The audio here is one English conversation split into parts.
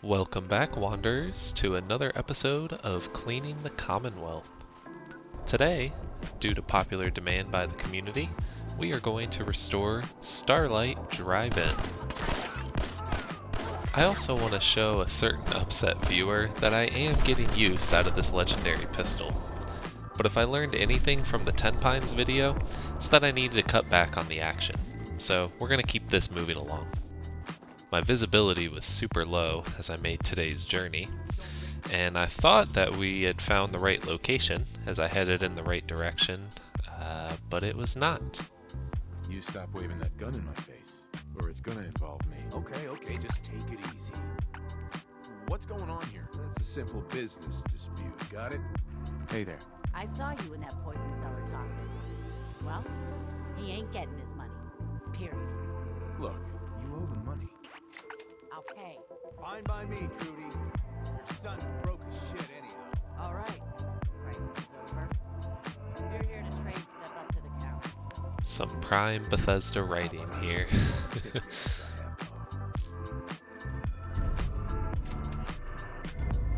Welcome back, Wanderers, to another episode of Cleaning the Commonwealth. Today, due to popular demand by the community, we are going to restore Starlight Drive In. I also want to show a certain upset viewer that I am getting use out of this legendary pistol. But if I learned anything from the 10 Pines video, it's that I needed to cut back on the action. So we're going to keep this moving along. My visibility was super low as I made today's journey, and I thought that we had found the right location as I headed in the right direction, but it was not. You stop waving that gun in my face, or it's gonna involve me. Okay, just take it easy. What's going on here? That's a simple business dispute, got it? Hey there. I saw you in that poison cellar talking. Well, he ain't getting his money. Period. Look, you owe them money. I'll pay. Fine by me, Trudy. Your son's broke as shit anyhow. All right. Crisis is over. If you're here to trade, step up to the counter. Some prime Bethesda writing here.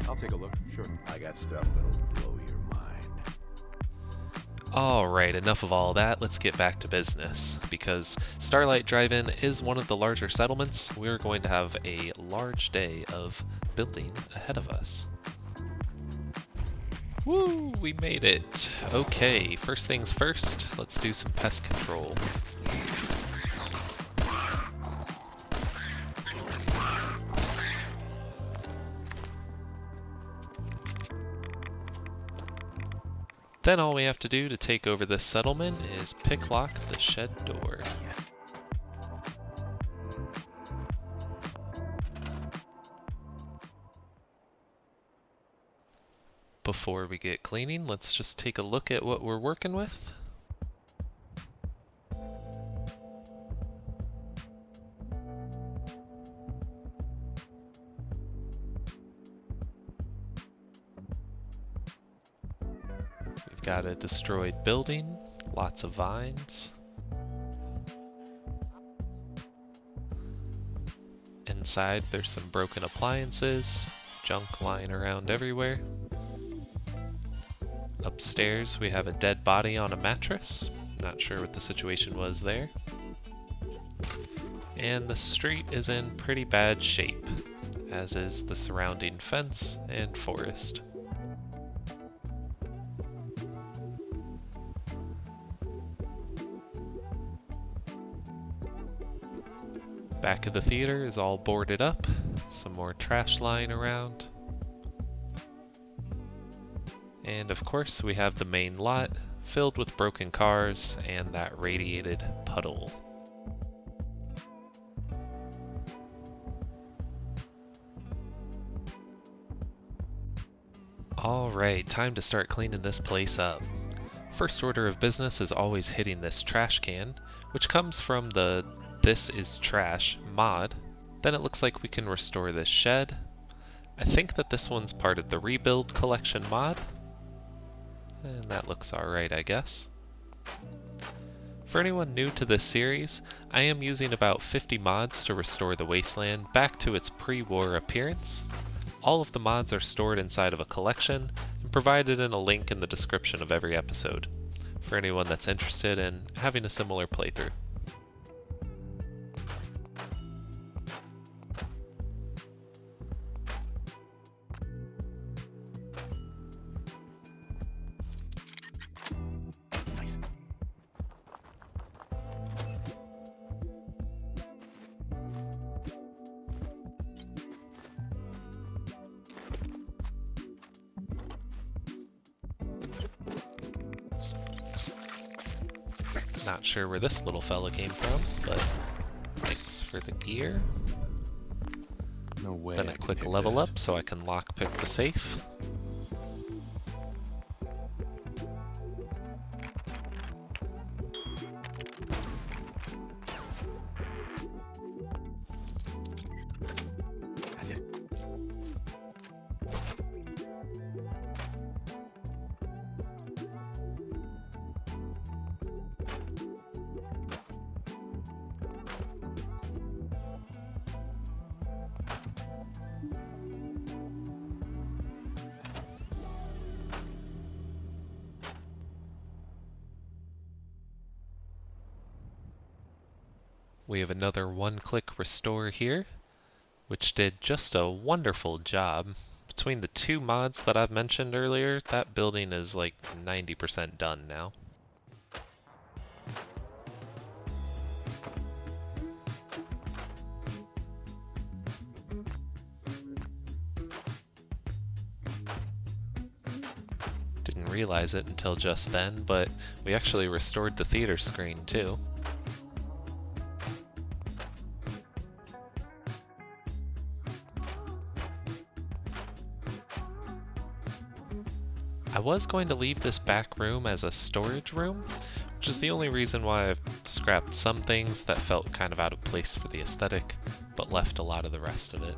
I'll take a look, sure. I got stuff that'll blow your mind. Alright, enough of all that, let's get back to business. Because Starlight Drive In is one of the larger settlements, we're going to have a large day of building ahead of us. Woo, we made it! Okay, first things first, let's do some pest control. Then all we have to do to take over this settlement is picklock the shed door. Yes. Before we get cleaning, let's just take a look at what we're working with. We've got a destroyed building, lots of vines. Inside there's some broken appliances, junk lying around everywhere. Upstairs we have a dead body on a mattress, not sure what the situation was there. And the street is in pretty bad shape, as is the surrounding fence and forest. Back of the theater is all boarded up, some more trash lying around. And of course we have the main lot filled with broken cars and that radiated puddle. Alright, time to start cleaning this place up. First order of business is always hitting this trash can, which comes from the This Is Trash mod. Then it looks like we can restore this shed. I think that this one's part of the Rebuild Collection mod. And that looks alright, I guess. For anyone new to this series, I am using about 50 mods to restore the wasteland back to its pre-war appearance. All of the mods are stored inside of a collection and provided in a link in the description of every episode, for anyone that's interested in having a similar playthrough. Not sure where this little fella came from, but thanks for the gear. No way. Then a quick level up so I can lockpick the safe. That's it. We have another one-click restore here, which did just a wonderful job. Between the two mods that I've mentioned earlier, that building is like 90% done now. Didn't realize it until just then, but we actually restored the theater screen too. I was going to leave this back room as a storage room, which is the only reason why I've scrapped some things that felt kind of out of place for the aesthetic, but left a lot of the rest of it.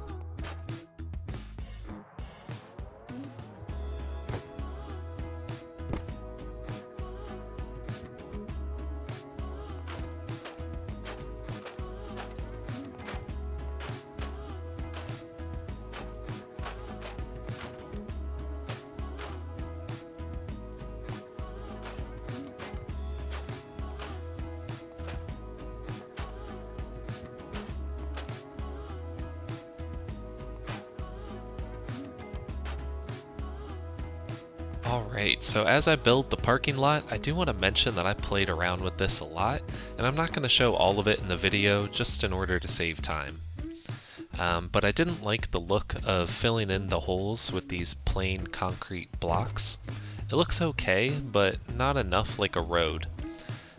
Alright, so as I build the parking lot, I do want to mention that I played around with this a lot, and I'm not going to show all of it in the video just in order to save time. But I didn't like the look of filling in the holes with these plain concrete blocks. It looks okay, but not enough like a road.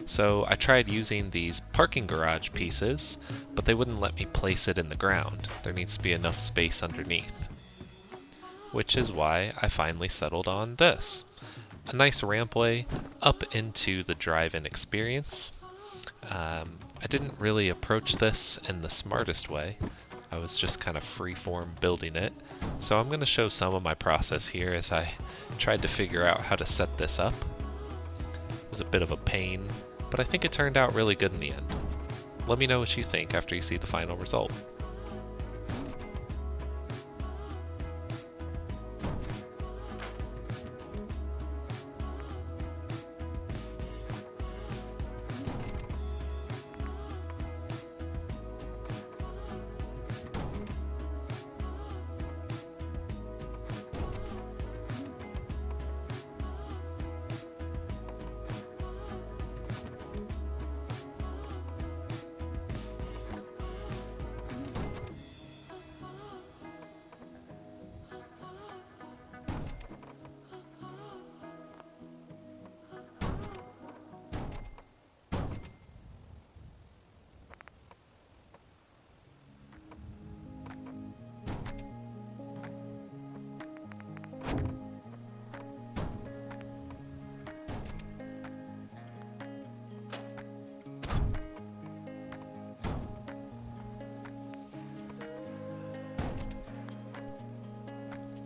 So I tried using these parking garage pieces, but they wouldn't let me place it in the ground. There needs to be enough space underneath. Which is why I finally settled on this. A nice rampway up into the drive-in experience. I didn't really approach this in the smartest way. I was just kind of freeform building it. So I'm going to show some of my process here as I tried to figure out how to set this up. It was a bit of a pain, but I think it turned out really good in the end. Let me know what you think after you see the final result.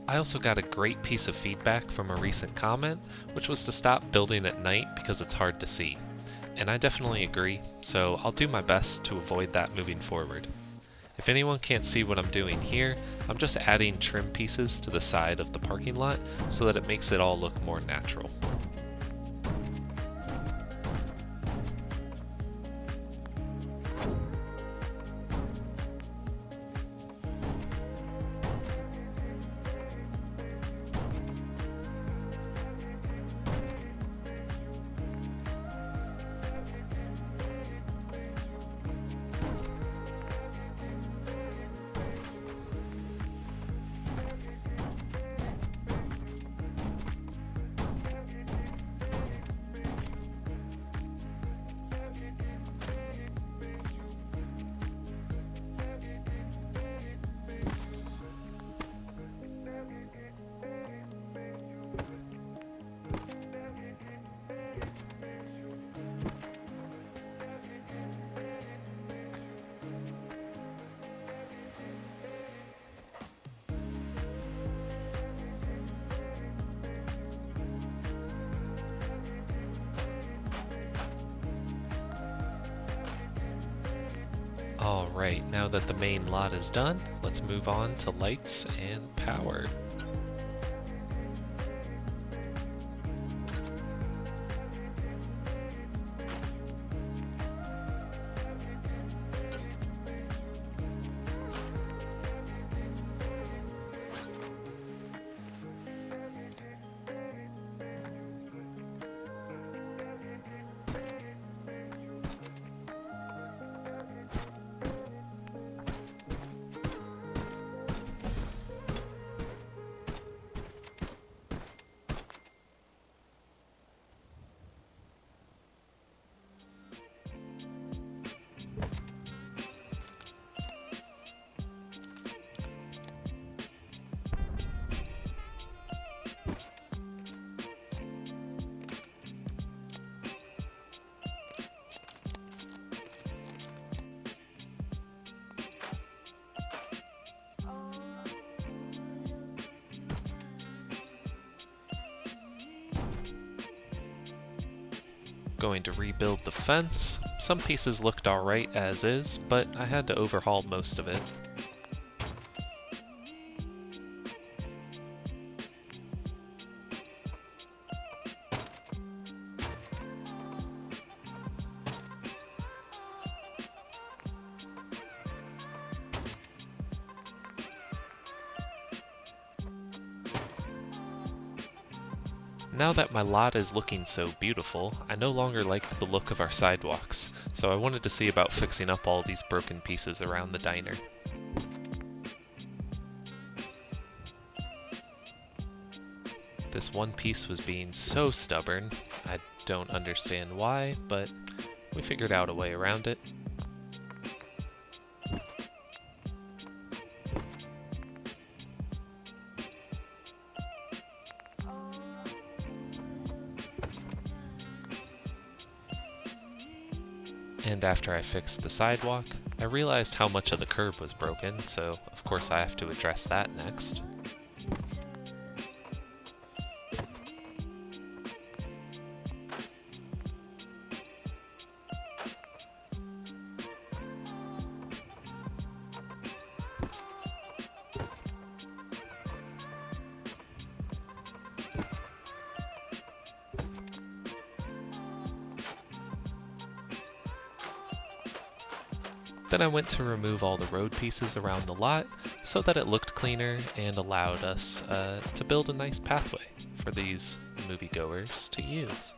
I also got a great piece of feedback from a recent comment, which was to stop building at night because it's hard to see. And I definitely agree, so I'll do my best to avoid that moving forward. If anyone can't see what I'm doing here, I'm just adding trim pieces to the side of the parking lot so that it makes it all look more natural. Alright, now that the main lot is done, let's move on to lights and power. going to rebuild the fence. Some pieces looked alright as is, but I had to overhaul most of it. Now that my lot is looking so beautiful, I no longer liked the look of our sidewalks, so I wanted to see about fixing up all these broken pieces around the diner. This one piece was being so stubborn. I don't understand why, but we figured out a way around it. And after I fixed the sidewalk, I realized how much of the curb was broken, so of course I have to address that next. Then I went to remove all the road pieces around the lot so that it looked cleaner and allowed us to build a nice pathway for these moviegoers to use.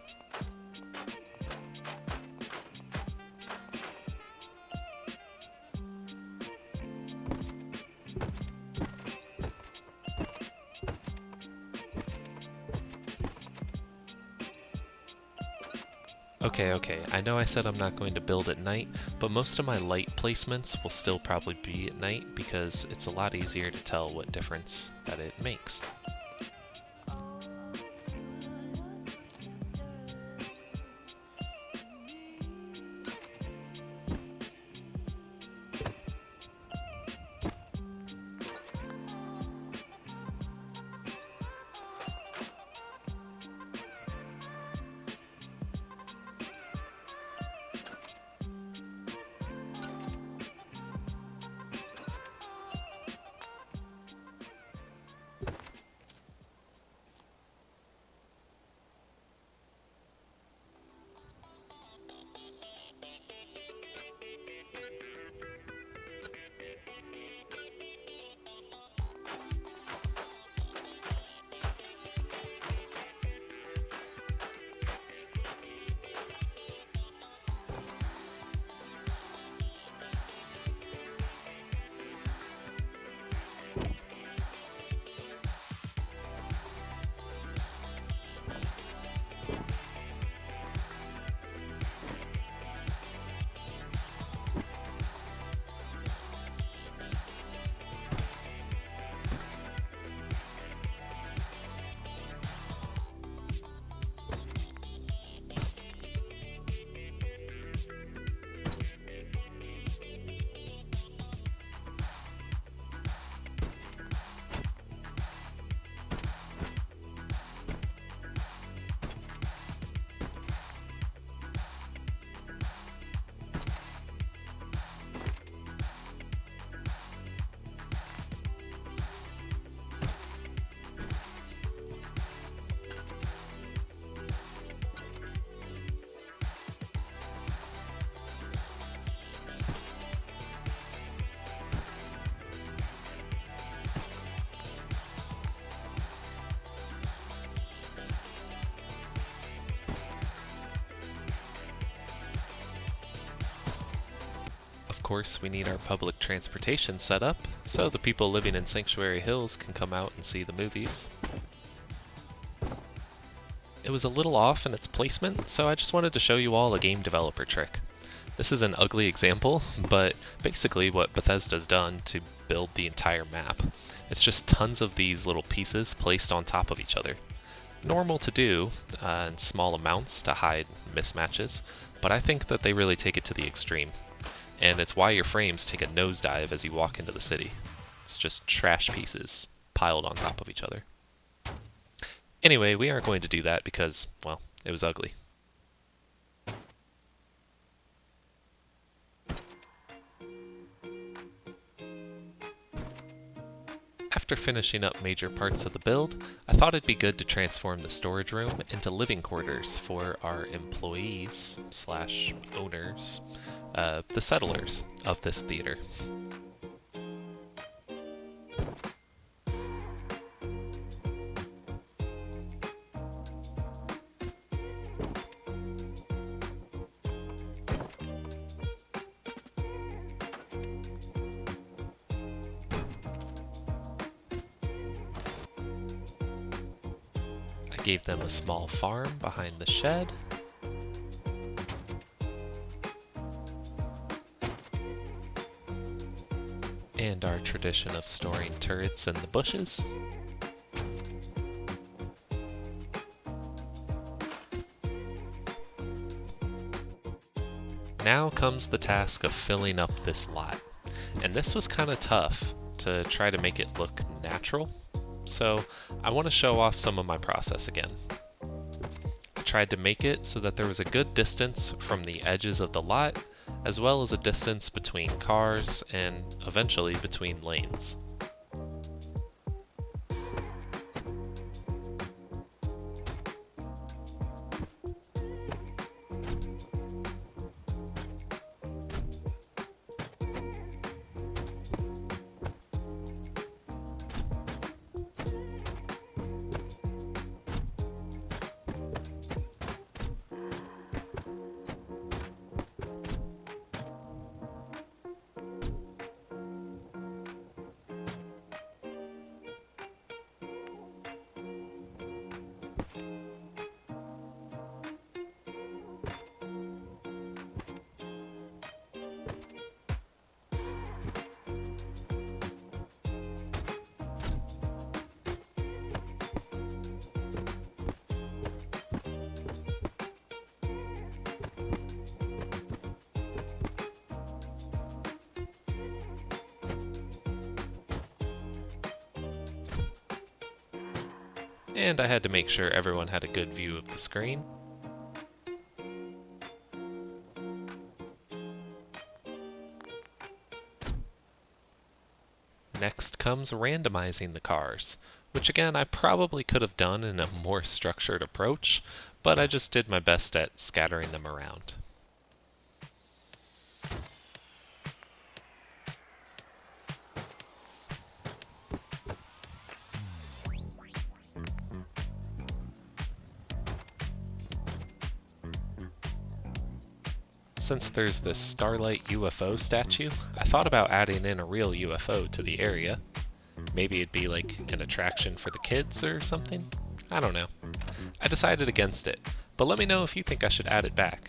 Okay, I know I said I'm not going to build at night, but most of my light placements will still probably be at night because it's a lot easier to tell what difference that it makes. Of course, we need our public transportation set up so the people living in Sanctuary Hills can come out and see the movies. It was a little off in its placement, so I just wanted to show you all a game developer trick. This is an ugly example, but basically what Bethesda's done to build the entire map. It's just tons of these little pieces placed on top of each other. Normal to do in small amounts to hide mismatches, but I think that they really take it to the extreme. And it's why your frames take a nosedive as you walk into the city. It's just trash pieces piled on top of each other. Anyway, we aren't going to do that because, well, it was ugly. After finishing up major parts of the build, I thought it'd be good to transform the storage room into living quarters for our employees slash owners, the settlers of this theater. I gave them a small farm behind the shed. And our tradition of storing turrets in the bushes. Now comes the task of filling up this lot. And this was kind of tough to try to make it look natural. So I want to show off some of my process again. I tried to make it so that there was a good distance from the edges of the lot, as well as a distance between cars and eventually between lanes. And I had to make sure everyone had a good view of the screen. Next comes randomizing the cars, which again I probably could have done in a more structured approach, but I just did my best at scattering them around. Since there's this Starlight UFO statue, I thought about adding in a real UFO to the area. Maybe it'd be like an attraction for the kids or something? I don't know. I decided against it, but let me know if you think I should add it back.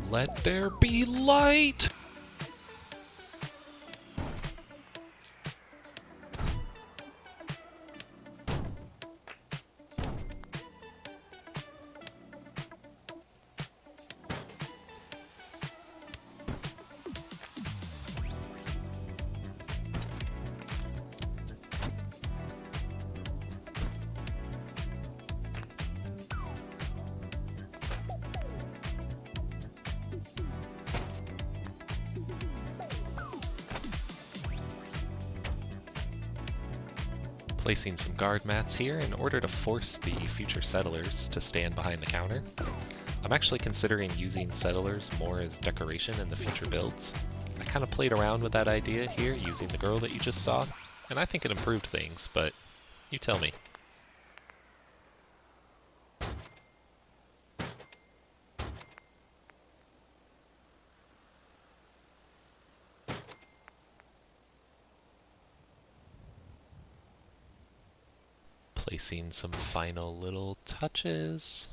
Let there be light! Placing some guard mats here in order to force the future settlers to stand behind the counter. I'm actually considering using settlers more as decoration in the future builds. I kind of played around with that idea here using the girl that you just saw, and I think it improved things, but you tell me. Placing some final little touches.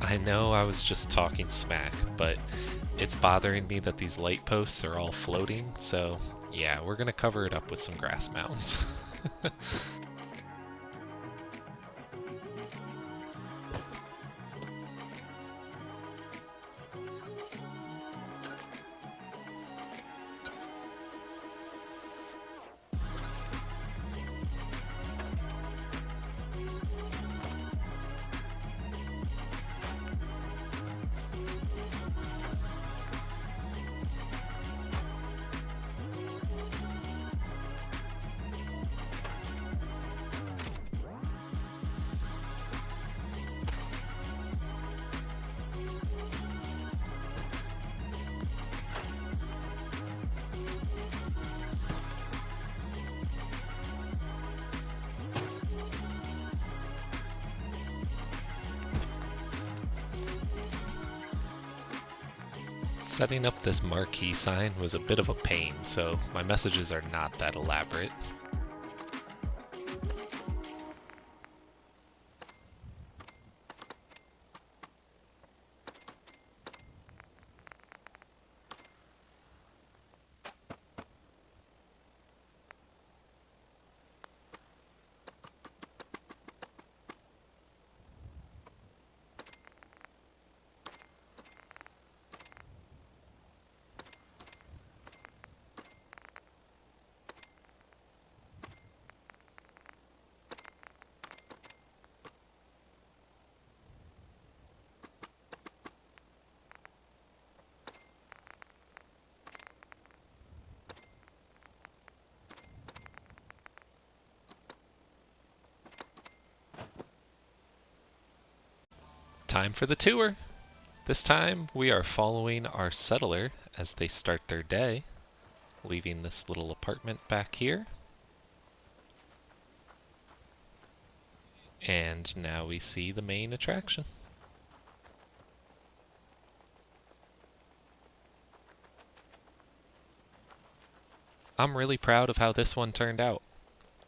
I know I was just talking smack, but it's bothering me that these light posts are all floating, so yeah, we're gonna cover it up with some grass mounds. Setting up this marquee sign was a bit of a pain, so my messages are not that elaborate. Time for the tour! This time we are following our settler as they start their day, leaving this little apartment back here. And now we see the main attraction. I'm really proud of how this one turned out.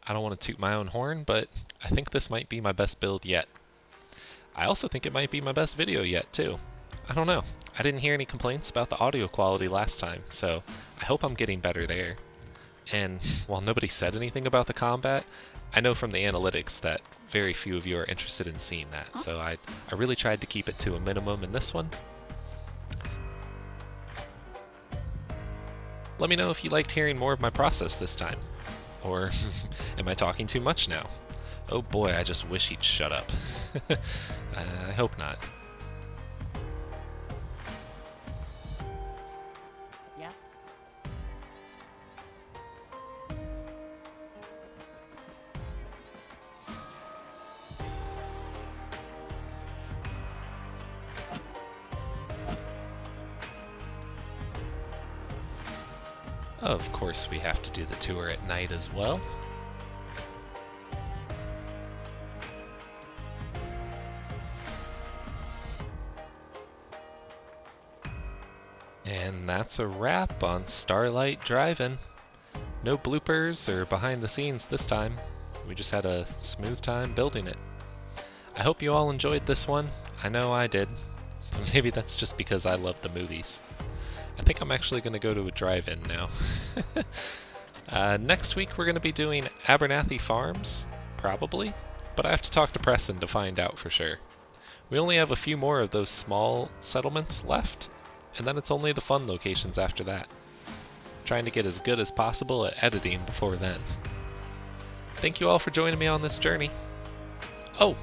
I don't want to toot my own horn, but I think this might be my best build yet. I also think it might be my best video yet, too. I don't know. I didn't hear any complaints about the audio quality last time, so I hope I'm getting better there. And while nobody said anything about the combat, I know from the analytics that very few of you are interested in seeing that, so I really tried to keep it to a minimum in this one. Let me know if you liked hearing more of my process this time. Or am I talking too much now? Oh boy, I just wish he'd shut up. I hope not. Yeah. Of course we have to do the tour at night as well. And that's a wrap on Starlight Drive In. No bloopers or behind the scenes this time. We just had a smooth time building it. I hope you all enjoyed this one. I know I did. But maybe that's just because I love the movies. I think I'm actually going to go to a drive-in now. Next week we're going to be doing Abernathy Farms, probably, but I have to talk to Preston to find out for sure. We only have a few more of those small settlements left, and then it's only the fun locations after that. Trying to get as good as possible at editing before then. Thank you all for joining me on this journey. Oh,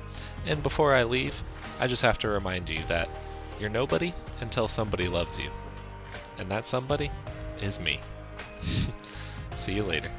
and before I leave, I just have to remind you that you're nobody until somebody loves you. And that somebody is me. See you later.